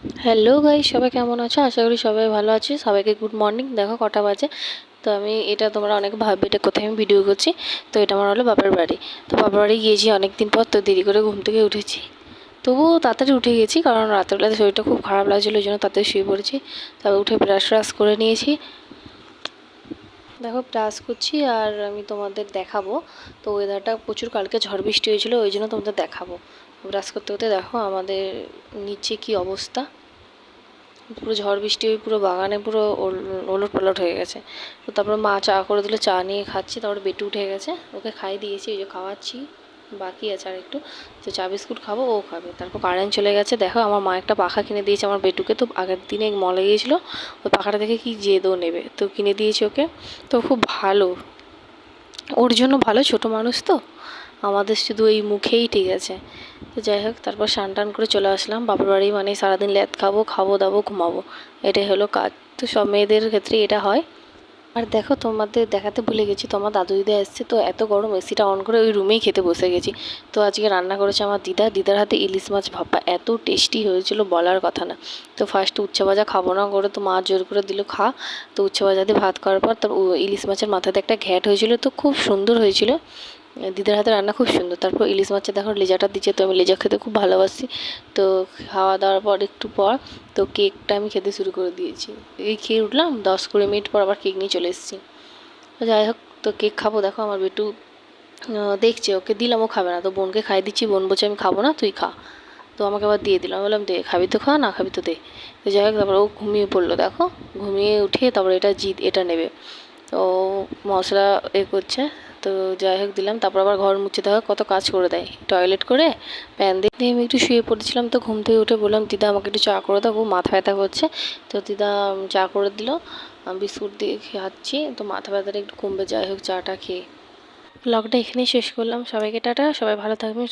Hello guys, সবাই কেমন আছো? আশা করি সবাই ভালো আছে। সবাইকে গুড মর্নিং। দেখো কটা বাজে। তো আমি এটা তোমরা অনেক ভাববে এটা কোথায় আমি ভিডিও করছি। তো এটা আমার হলো বাপের বাড়ি। তো বাপের বাড়ি গিয়েছি অনেক দিন পর, তো দেরি করে ঘুম থেকে উঠেছি। তবুও তাড়াতাড়ি উঠে গেছি, কারণ রাত্রেবেলাতে শরীরটা খুব খারাপ লাগছিলো, ওই জন্য তাড়াতাড়ি শুয়ে পড়েছি। তবে উঠে ব্রাশ ট্রাশ করে নিয়েছি। দেখো ব্রাশ করছি আর আমি তোমাদের দেখাবো। তো ওয়েদারটা প্রচুর কালকে ঝড় বৃষ্টি হয়েছিল, ওই জন্য তোমাদের দেখাবো। ব্রাশ করতে করতে দেখো আমাদের নিচে কি অবস্থা। পুরো ঝড় বৃষ্টি হয়ে পুরো বাগানে পুরো ওলট পালট হয়ে গেছে। তো তারপর মা চা করে দিল, চা নিয়ে খাচ্ছি। তারপরে বেটু উঠে গেছে, ওকে খাইয়ে দিয়েছি, ওই যে খাওয়াচ্ছি, বাকি আছে আর একটু। তো চা বিস্কুট খাবো, ও খাবে। তারপর কারেন্ট চলে গেছে। দেখো আমার মা একটা পাখা কিনে দিয়েছে আমার বেটুকে। তো আগের দিনে মলে গিয়েছিলো, ওই পাখাটা দেখে কি জেদও নেবে, তো কিনে দিয়েছি ওকে। তো খুব ভালো, ওর জন্য ভালো, ছোট মানুষ তো। আমাদের শুধু এই মুখেই ঠিক আছে। তো যাই হোক, তারপর স্নান টান করে চলে আসলাম। বাপের বাড়ি মানে সারাদিন ল্যাদ খাবো, খাবো দাবো, ঘুমাবো, এটাই হলো কাজ। তো সব মেয়েদের ক্ষেত্রে এটা হয়। আর দেখো তোমাদের দেখাতে ভুলে গেছি, তোমার দাদু দিদা এসছে, তো এত গরম এসিটা অন করে ওই রুমেই খেতে বসে গেছি। তো আজকে রান্না করেছে আমার দিদার হাতে ইলিশ মাছ ভাপা, এত টেস্টি হয়েছিল বলার কথা না। তো ফার্স্ট উচ্ছে ভাজা খাবো না করে তো মা জোর করে দিল খা। তো উচ্ছে ভাজা দিয়ে ভাত খাওয়ার পর তার ইলিশ মাছের মাথাতে একটা ঘ্যাট হয়েছিল, তো খুব সুন্দর হয়েছিল। দিদার হাতে রান্না খুব সুন্দর। তারপর ইলিশ মাছের দেখো লেজাটা দিচ্ছে, তো আমি লেজা খেতে খুব ভালোবাসি। তো খাওয়া দাওয়ার পর একটু পর তো কেকটা আমি খেতে শুরু করে দিয়েছি। এই খেয়ে উঠলাম, 10-20 মিনিট পর আবার কেক নিয়ে চলে এসেছি। তো যাই হোক, তো কেক খাবো। দেখো আমার বেটু দেখছে, ওকে দিলাম, ও খাবে না। তো বোনকে খাই দিচ্ছি, বোন বলছে আমি খাবো না, তুই খা। তো আমাকে আবার দিয়ে দিলাম, বললাম দে, খাবি তো খা, না খাবি তো দে। তো যাই হোক, তারপর ও ঘুমিয়ে পড়লো। দেখো ঘুমিয়ে উঠে তারপর এটা জিদ, এটা নেবে। তো মশলা করছে। তো যাই হোক দিলাম। তারপর আবার ঘর মুছে দেওয়া কত কাজ করে দেয়, টয়লেট করে প্যান দিয়ে আমি একটু শুয়ে পড়েছিলাম। তো ঘুম থেকে উঠে বললাম দিদা আমাকে একটু চা করে দাও, খুব মাথা ব্যথা করছে। তো দিদা চা করে দিল, বিস্কুট দিয়ে খাচ্ছি। তো মাথা ব্যথাটা একটু কমবে। যাই হোক চাটা খেয়ে ব্লগটা এখানেই শেষ করলাম। সবাইকে টাটা, সবাই ভালো থাকবেন।